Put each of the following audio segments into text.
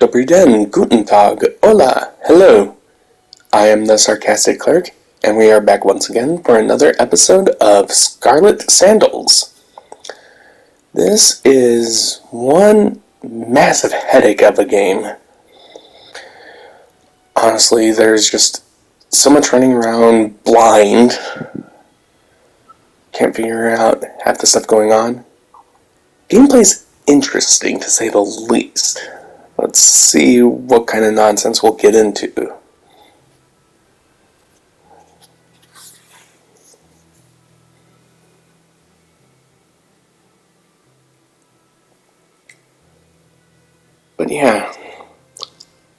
Dobry den, guten Tag, hola, hello. I am the Sarcastic Clerk, and we are back once again for another episode of Scarlet Sandalz. This is one massive headache of a game. Honestly, there's just so much running around blind. Can't figure out half the stuff going on. Gameplay's interesting, to say the least. Let's see what kind of nonsense we'll get into. But yeah,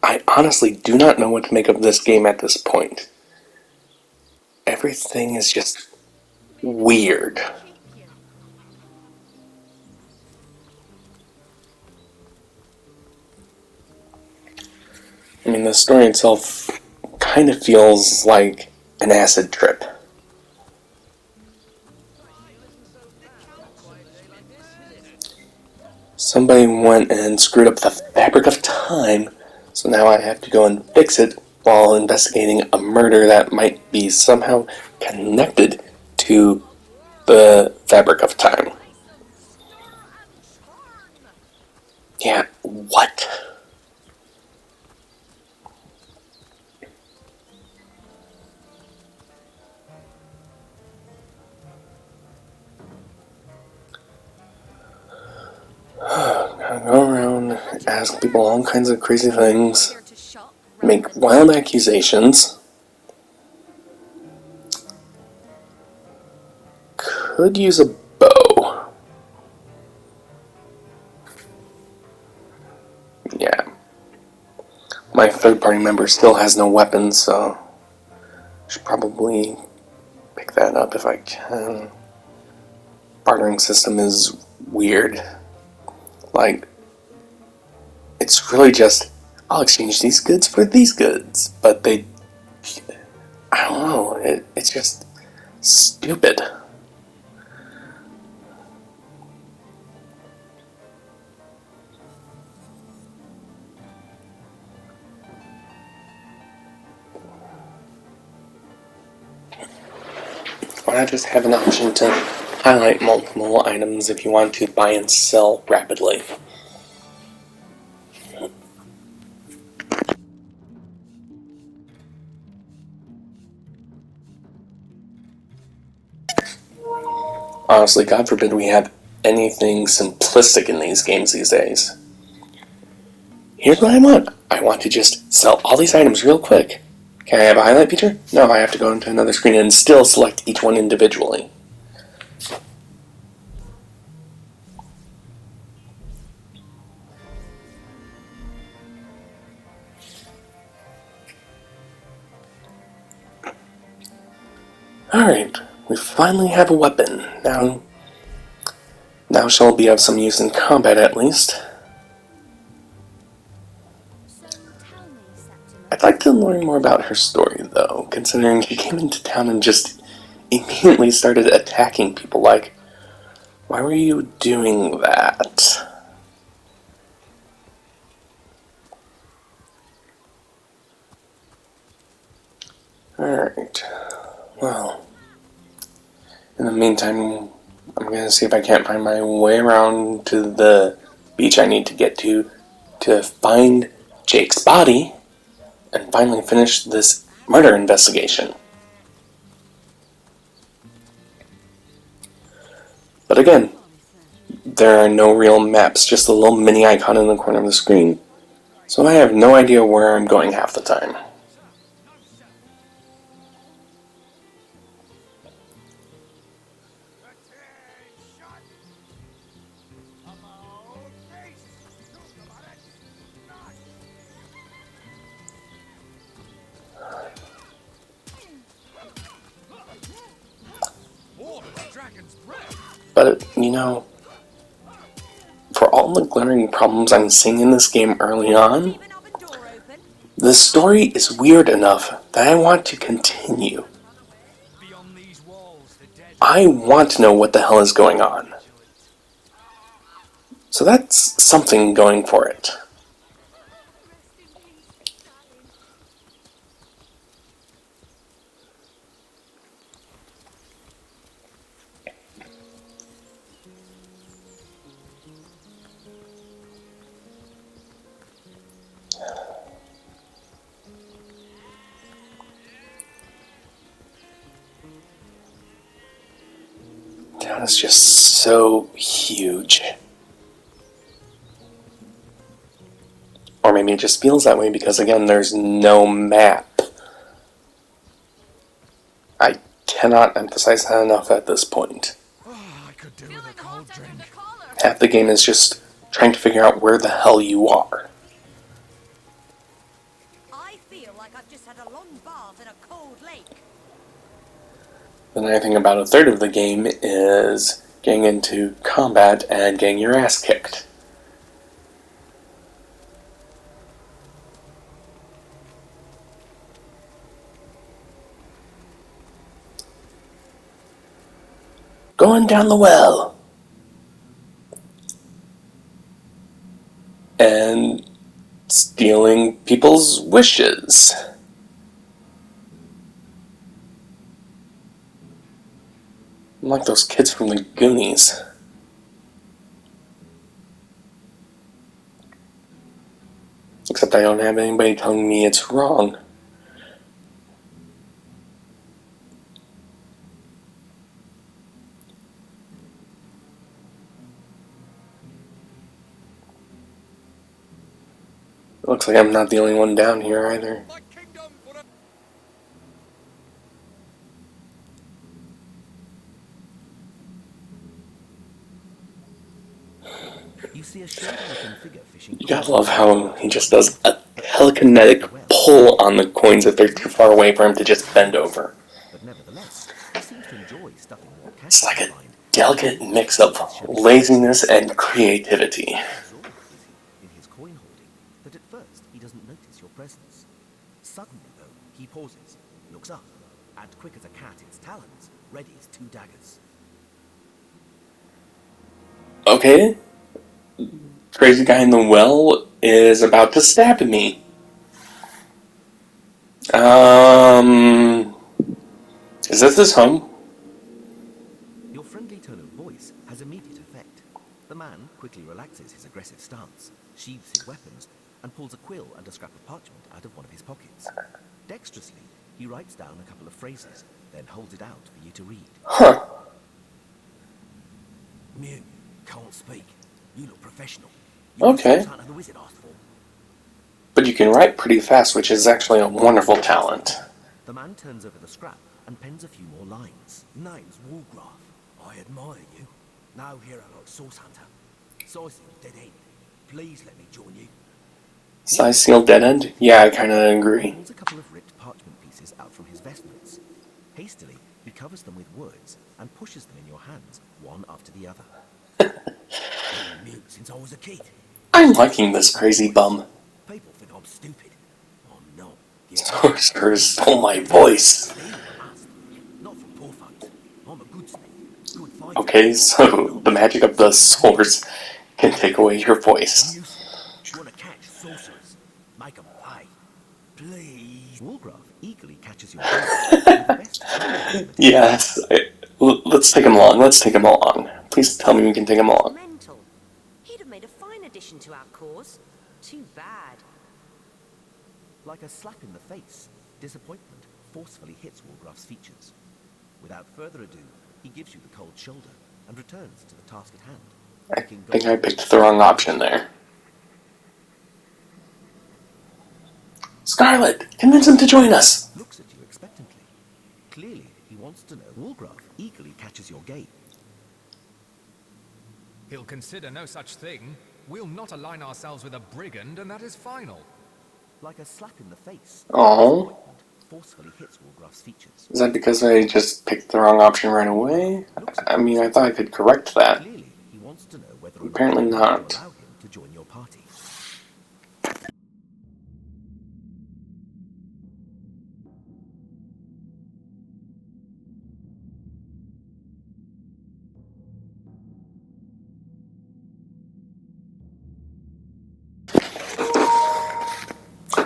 I honestly do not know what to make of this game at this point. Everything is just weird. I mean, the story itself kind of feels like an acid trip. Somebody went and screwed up the fabric of time, so now I have to go and fix it while investigating a murder that might be somehow connected to the fabric of time. Yeah, what? I go around, ask people all kinds of crazy things, make wild accusations. Could use a bow. Yeah. My third party member still has no weapons, so I should probably pick that up if I can. Bartering system is weird. Like, it's really just, I'll exchange these goods for these goods. But I don't know, it's just stupid. Why not just have an option to highlight multiple items if you want to buy and sell rapidly? Honestly, God forbid we have anything simplistic in these games these days. Here's what I want. I want to just sell all these items real quick. Can I have a highlight feature? No, I have to go into another screen and still select each one individually. Alright, we finally have a weapon. Now she'll be of some use in combat at least. I'd like to learn more about her story, though, considering she came into town and just immediately started attacking people. Like, why were you doing that? Alright, well, in the meantime, I'm gonna see if I can't find my way around to the beach I need to get to find Jake's body and finally finish this murder investigation. But again, there are no real maps, just a little mini icon in the corner of the screen, so I have no idea where I'm going half the time. But, you know, for all the glaring problems I'm seeing in this game early on, the story is weird enough that I want to continue. I want to know what the hell is going on. So that's something going for it. Town is just so huge. Or maybe it just feels that way because, again, there's no map. I cannot emphasize that enough at this point. I could do with a cold drink. Half the game is just trying to figure out where the hell you are. I feel like I've just had a long bath in a cold lake. The nice thing about a third of the game is getting into combat and getting your ass kicked. Going down the well. And stealing people's wishes. I'm like those kids from the Goonies. Except I don't have anybody telling me it's wrong. Looks like I'm not the only one down here either. You gotta love how he just does a telekinetic pull on the coins if they're too far away for him to just bend over. It's like a delicate mix of laziness and creativity. Suddenly, though, he pauses, looks up, and quick as a cat, its talons readies 2 daggers. Okay. Crazy guy in the well is about to stab me. Is this his home? Your friendly tone of voice has immediate effect. The man quickly relaxes his aggressive stance, sheathes his weapons, and pulls a quill and a scrap of parchment out of one of his pockets. Dexterously, he writes down a couple of phrases, then holds it out for you to read. Huh. Mute, can't speak. You look professional. Okay. The wizard asked for. But you can write pretty fast, which is actually a wonderful talent. The man turns over the scrap and pens a few more lines. Name's Woolgraf. I admire you. No hero like Source Hunter. Cyseal, dead end. Please let me join you. Cyseal dead end? Yeah, I kinda agree. He pulls a couple of ripped parchment pieces out from his vestments. Hastily, he covers them with words and pushes them in your hands, one after the other. I've been mute since I was a kid. I'm liking this crazy bum. People think I'm stupid. I'm not. Sorcerer stole my voice. Not from poor folks. I'm a good smith. Good fighter. Okay, so the magic of the swords can take away your voice. You want to catch sorcerers? Make them pay. Please. Woolgraf eagerly catches your eye. Yes. Let's take him along. Let's take him along. Please tell me we can take him along. Mental. He'd have made a fine addition to our cause. Too bad. Like a slap in the face, disappointment forcefully hits Woolgraf's features. Without further ado, he gives you the cold shoulder and returns to the task at hand. I think I picked the wrong option there. Scarlet, convince him to join us. Looks at you expectantly. Clearly, he wants to know. Woolgraf eagerly catches your gaze. He'll consider no such thing. We'll not align ourselves with a brigand, and that is final. Like a slap in the face, Oh. disappointment forcefully hits Woolgraf's features. Is that because I just picked the wrong option right away? I mean, I thought I could correct that. Clearly, he wants to know whether Apparently or not. to allow him to join your party.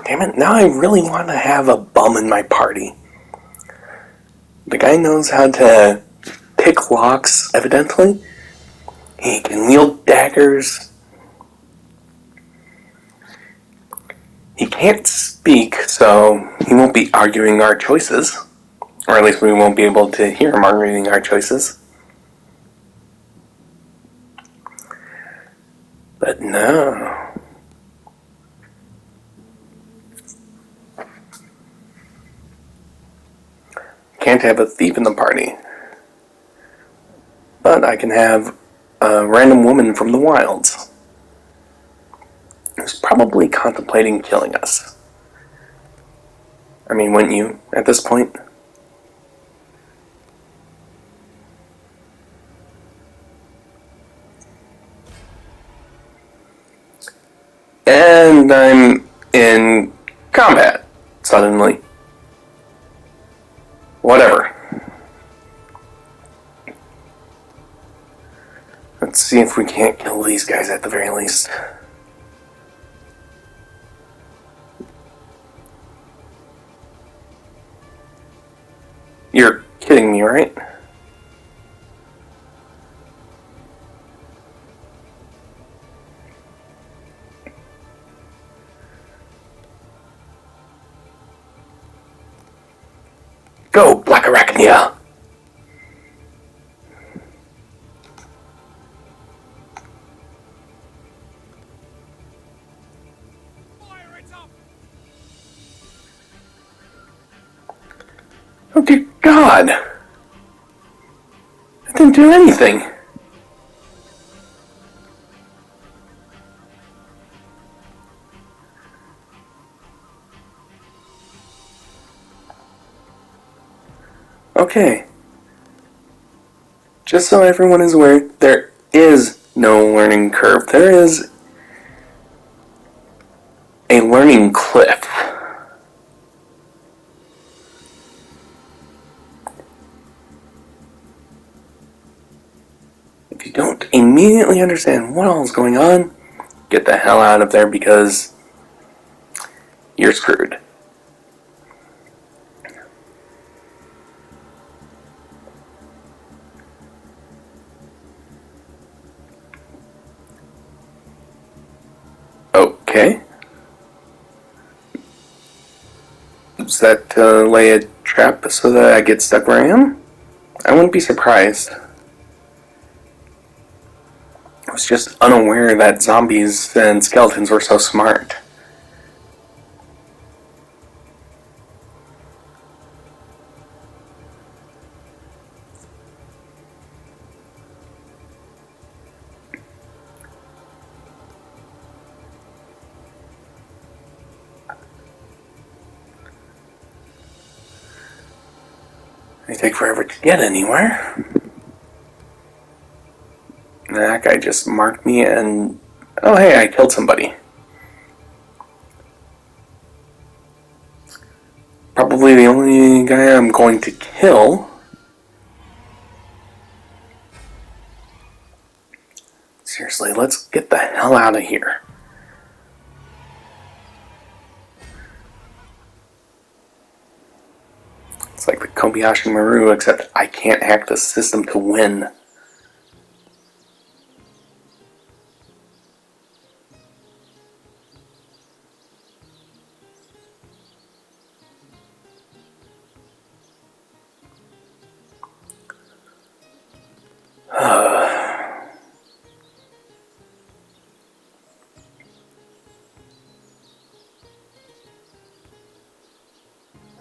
Damn it, now I really want to have a bum in my party. The guy knows how to pick locks, evidently. He can wield daggers. He can't speak, so he won't be arguing our choices. Or at least we won't be able to hear him arguing our choices. But no. Can't have a thief in the party. But I can have a random woman from the wilds who's probably contemplating killing us. I mean, wouldn't you, at this point? And I'm in combat, suddenly. Whatever. Let's see if we can't kill these guys at the very least. You're kidding me, right? Go, Black Arachnia! Fire it up! Oh dear God! I didn't do anything! Okay. Just so everyone is aware, there is no learning curve. There is a learning cliff. If you don't immediately understand what all is going on, get the hell out of there because you're screwed. Okay. Does that lay a trap so that I get stuck where I am? I wouldn't be surprised. I was just unaware that zombies and skeletons were so smart. They take forever to get anywhere. That guy just marked me and... oh hey, I killed somebody. Probably the only guy I'm going to kill. Seriously, let's get the hell out of here. It's like the Kobayashi Maru, except I can't hack the system to win.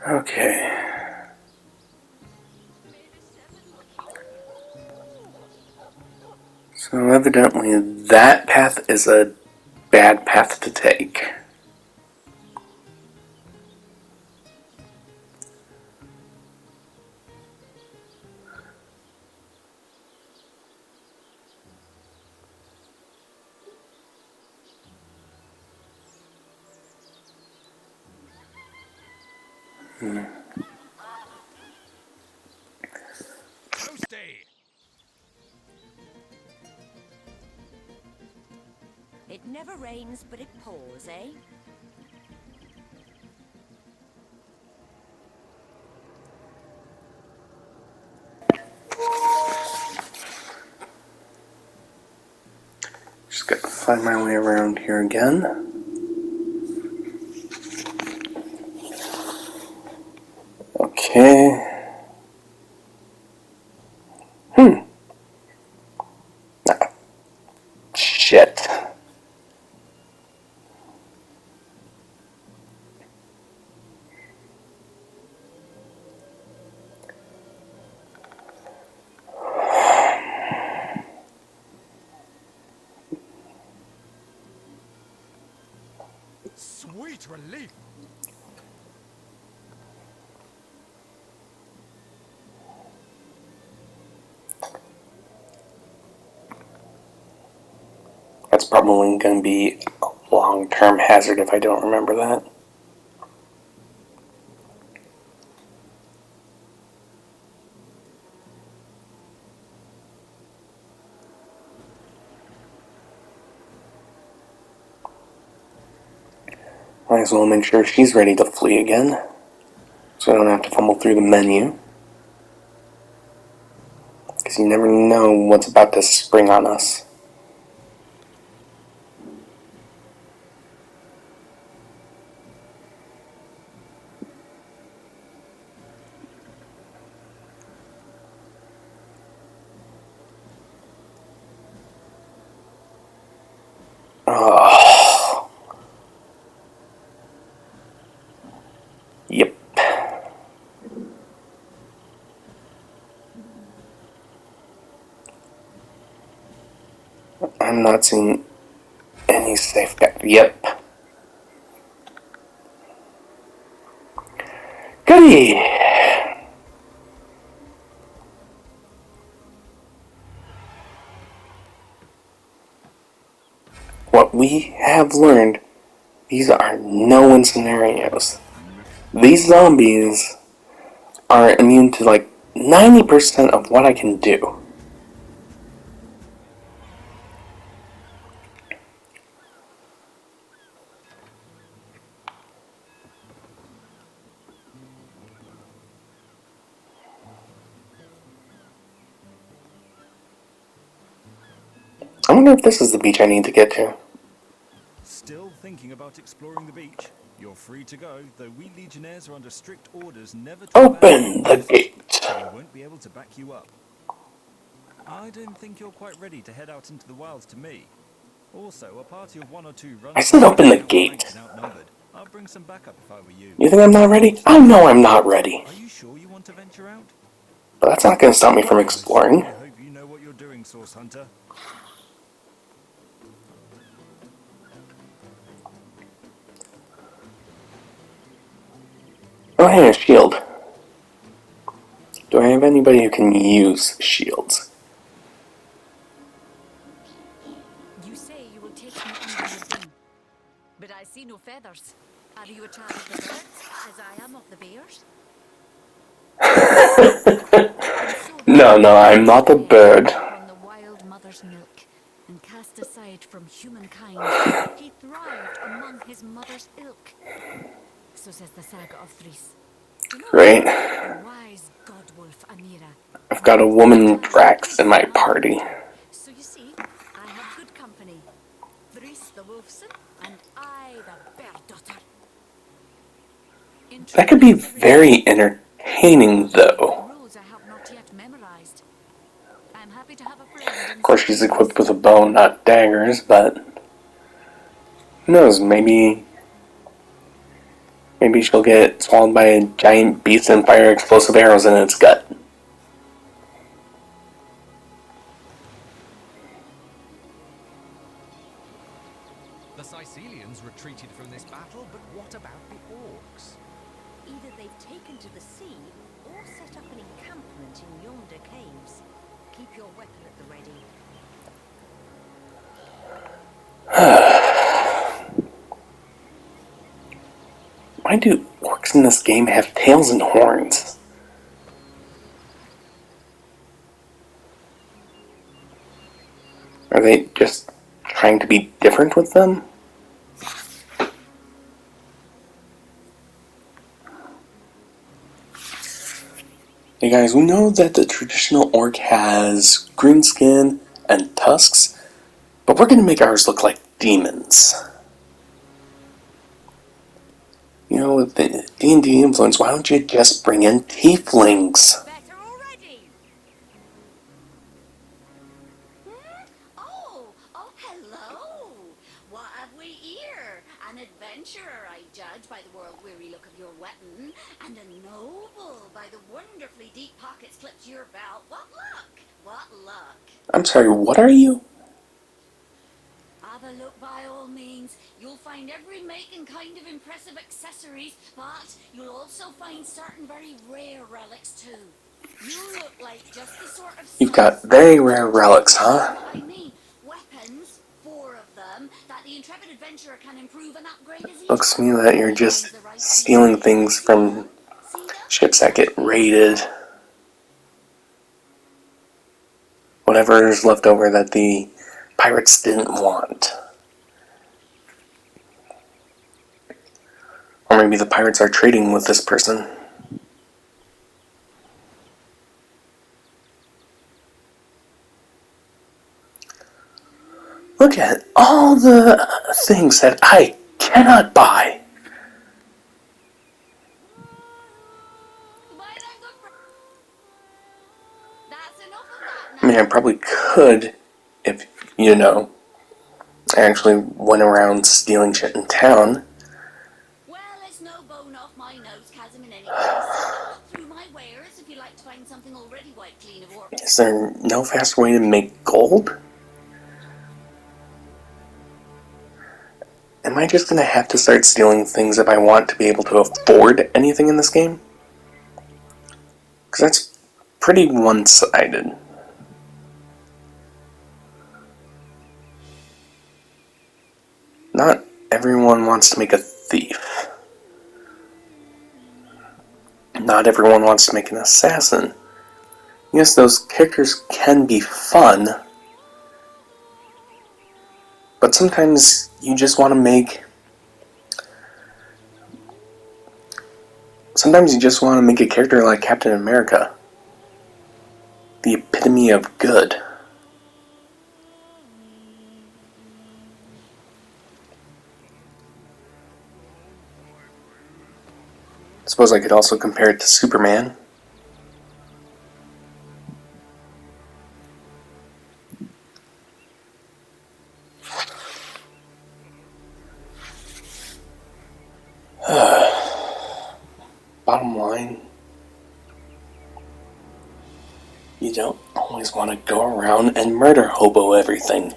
Okay. So evidently that path is a bad path to take. Toasty! It never rains, but it pours, eh? Just gotta find my way around here again. Okay. Ah, shit. Sweet relief. That's probably going to be a long-term hazard if I don't remember that. Might as well make sure she's ready to flee again, so I don't have to fumble through the menu. Because you never know what's about to spring on us. Oh. Yep. I'm not seeing any safe bet. Yep. Goody! What we have learned, these are no-win scenarios. These zombies are immune to like 90% of what I can do. I wonder if this is the beach I need to get to. Still thinking about exploring the beach? You're free to go, though we Legionnaires are under strict orders never to Open the gate. so we won't be able to back you up. I don't think you're quite ready to head out into the wilds to me. Also, a party of 1 or 2 runs. I said open the gate. Outnumbered. I'll bring some backup if I were you. You think I'm not ready? I know I'm not ready. Are you sure you want to venture out? But that's not going to stop me from exploring. I hope you know what you're doing, Source Hunter. Oh, hey, a shield. Do I have anybody who can use shields? You say you will take me under your wing, but I see no feathers. Are you a child of the birds, as I am of the bears? No, I'm not a bird. On the wild mother's milk, and cast aside from humankind, he thrived among his mother's ilk. So says the saga of Threes. Right? The wise godwolf Amira. I've got a woman Brax in my party. So you see, I have good company. Threes the wolfson, and I the bear daughter. That could be very entertaining, though. Rules I have not yet memorized. I'm happy to have a friend. Of course, she's equipped with a bow, not daggers, but who knows? Maybe she'll get swallowed by a giant beast and fire explosive arrows in its gut. The Cysealians retreated from this battle, but what about the orcs? Either they've taken to the sea or set up an encampment in yonder caves. Keep your weapon at the ready. Why do orcs in this game have tails and horns? Are they just trying to be different with them? Hey guys, we know that the traditional orc has green skin and tusks, but we're going to make ours look like demons. You know, with the D&D influence, why don't you just bring in tieflings? Better already! Oh, hello! What have we here? An adventurer, I judge, by the world-weary look of your weapon, and a noble by the wonderfully deep pockets clipped to your belt. What luck! What luck! I'm sorry, what are you? a look by all means. You'll find every make and kind of impressive accessories, but you'll also find certain very rare relics too. You look like just the sort of You've got very rare relics, huh? I mean, weapons, 4 of them, that the intrepid adventurer can improve and upgrade as he Looks to me travels. that you're just stealing things from ships that get raided. Whatever's left over that the pirates didn't want. Or maybe the pirates are trading with this person. Look at all the things that I cannot buy. That's enough of that I mean, now. I probably could if, I actually went around stealing shit in town. Well, it's no bone off my nose, Chasm, in any case. Have a look through my wares if you like to find something already wiped clean of work. Is there no faster way to make gold? Am I just gonna have to start stealing things if I want to be able to afford anything in this game? Because that's pretty one-sided. Not everyone wants to make a thief. Not everyone wants to make an assassin. Yes, those characters can be fun, but sometimes you just want to make... Sometimes you just want to make a character like Captain America. The epitome of good. I suppose I could also compare it to Superman. Bottom line, you don't always want to go around and murder hobo everything.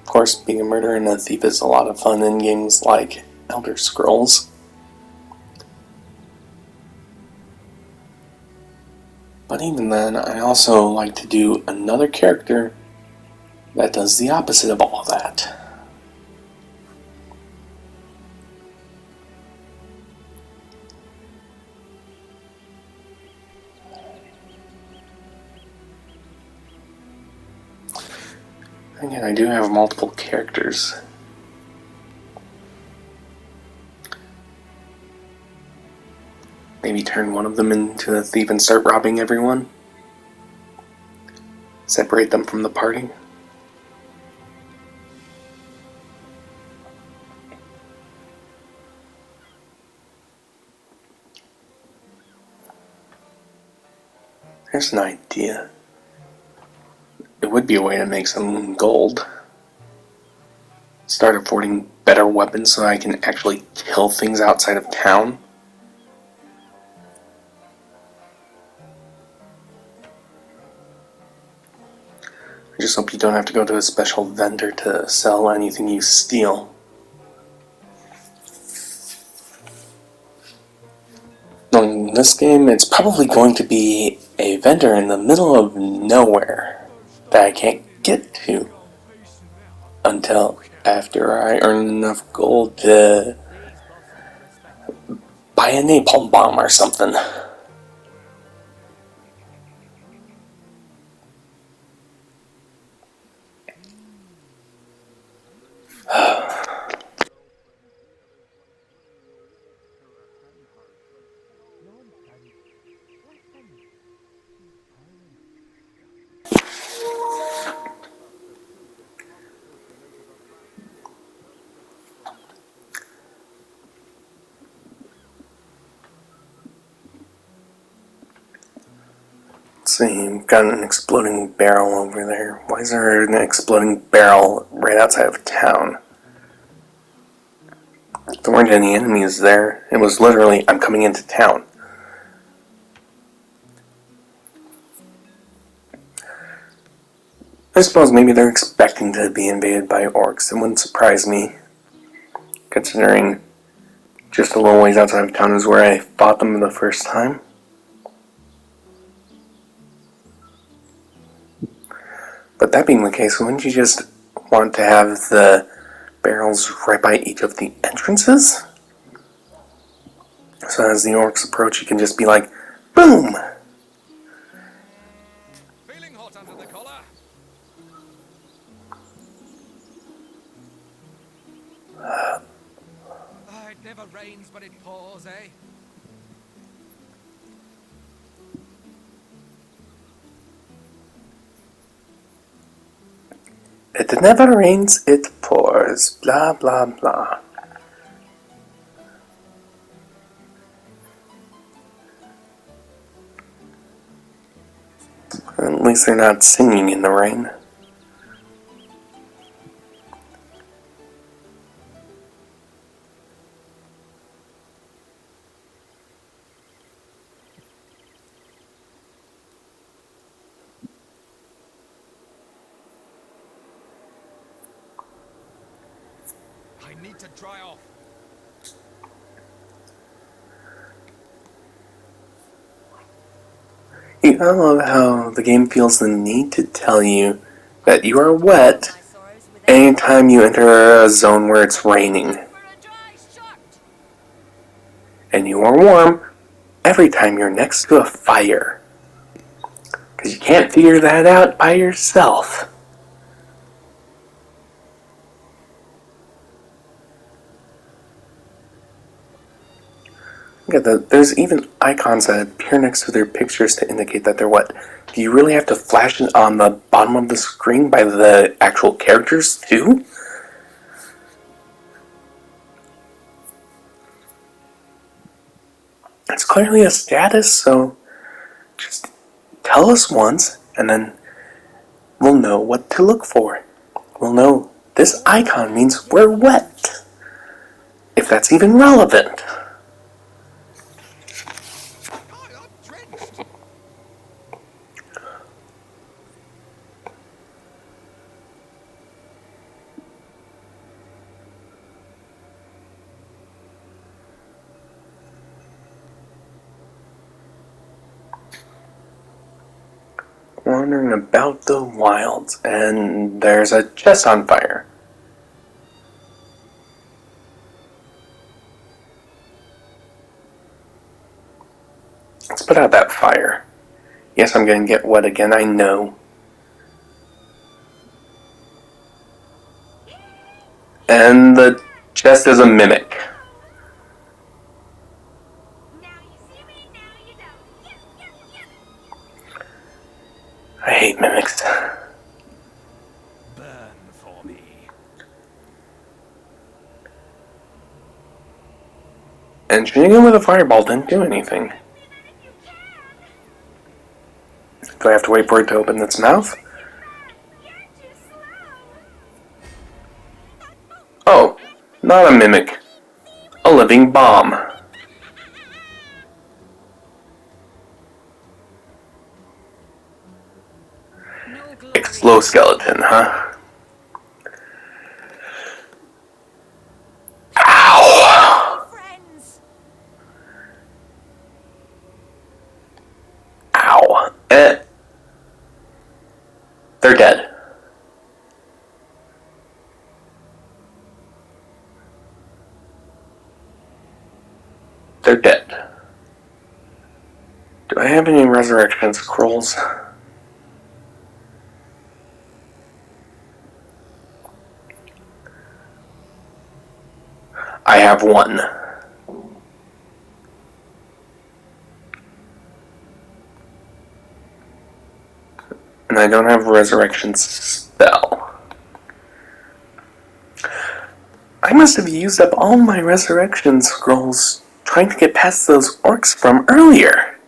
Of course, being a murderer and a thief is a lot of fun in games like Elder Scrolls. But even then, I also like to do another character that does the opposite of all that. Again, I do have multiple characters. Maybe turn one of them into a thief and start robbing everyone. Separate them from the party. There's an idea. It would be a way to make some gold. Start affording better weapons so I can actually kill things outside of town. I just hope you don't have to go to a special vendor to sell anything you steal. In this game, it's probably going to be a vendor in the middle of nowhere that I can't get to until after I earn enough gold to buy a napalm bomb or something. Let's see, we've got an exploding barrel over there. Why is there an exploding barrel right outside of town? There weren't any enemies there. It was literally, I'm coming into town. I suppose maybe they're expecting to be invaded by orcs. It wouldn't surprise me, considering just a little ways outside of town is where I fought them the first time. But that being the case, wouldn't you just want to have the barrels right by each of the entrances? So as the orcs approach, you can just be like, boom! Feeling hot under the collar? It never rains, but it pours, eh? It never rains, it pours. Blah, blah, blah. At least they're not singing in the rain. I need to dry off. I love how the game feels the need to tell you that you are wet anytime you enter a zone where it's raining. And you are warm every time you're next to a fire. Because you can't figure that out by yourself. Look at that. There's even icons that appear next to their pictures to indicate that they're wet. Do you really have to flash it on the bottom of the screen by the actual characters too? It's clearly a status, so just tell us once, and then we'll know what to look for. We'll know this icon means we're wet, if that's even relevant. I'm drenched. Wandering about the wilds, and there's a chest on fire. Let's put out that fire. Yes, I'm gonna get wet again, I know. And the chest is a mimic. I hate mimics. Burn for me. And shooting him with a fireball didn't do anything. Do I have to wait for it to open its mouth? Oh, not a mimic. A living bomb. Exoskeleton, huh? Ow! Ow. They're dead. They're dead. Do I have any resurrection scrolls? I have one. And I don't have a resurrection spell. I must have used up all my resurrection scrolls trying to get past those orcs from earlier.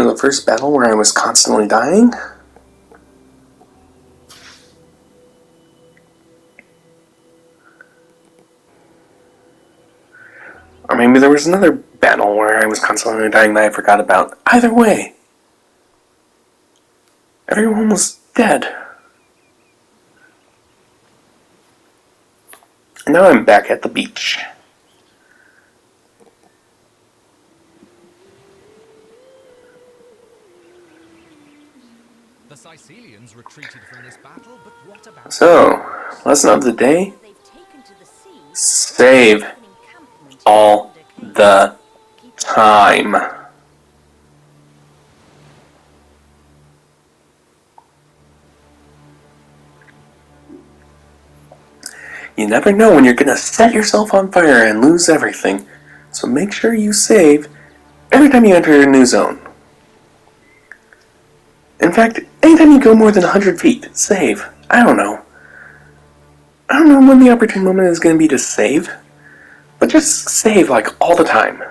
remember the first battle where I was constantly dying? Or maybe there was another battle where I was constantly dying that I forgot about. Either way, everyone was dead. And now I'm back at the beach. The Cysealians retreated from this battle, but what about... So, lesson of the day, They've taken to the sea or save set up an encampment in all yonder caves. the Keep your time. You never know when you're gonna set yourself on fire and lose everything, so make sure you save every time you enter a new zone. In fact, anytime you go more than 100 feet, save. I don't know when the opportune moment is gonna be to save, but just save like all the time.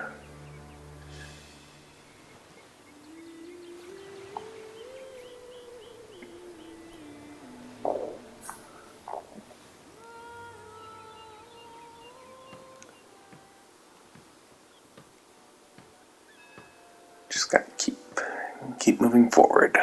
Just gotta keep moving forward.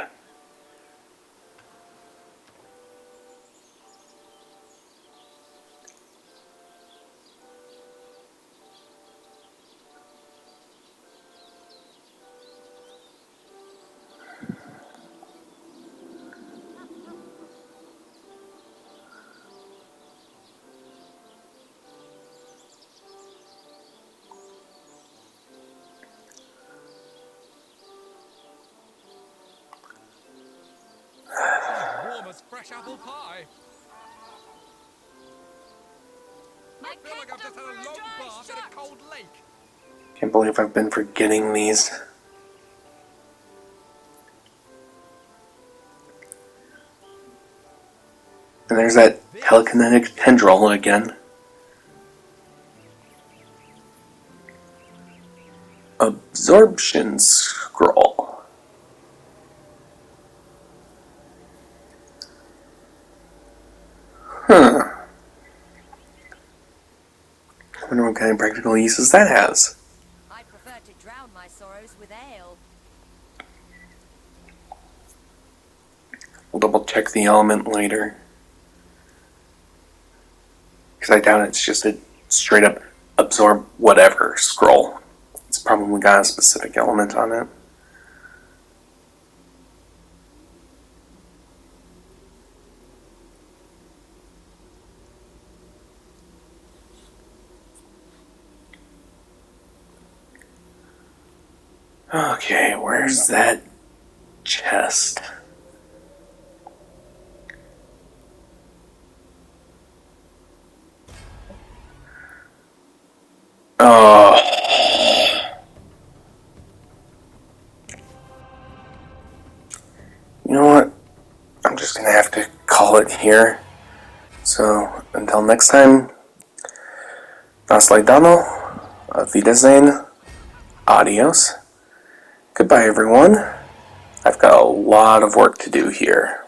Warm as fresh apple pie. I feel like I've just had a long bath in a cold lake. Can't believe I've been forgetting these. And there's that telekinetic tendril again. Absorption scroll. Huh. I wonder what kind of practical uses that has. I prefer to drown my sorrows with ale. We'll double check the element later. Because I doubt it's just a straight up absorb whatever scroll. It's probably got a specific element on it. Okay, where's that chest? Oh. You know what? I'm just gonna have to call it here. So, until next time, Naslaidano, auf Wiedersehen, adios. Goodbye, everyone. I've got a lot of work to do here.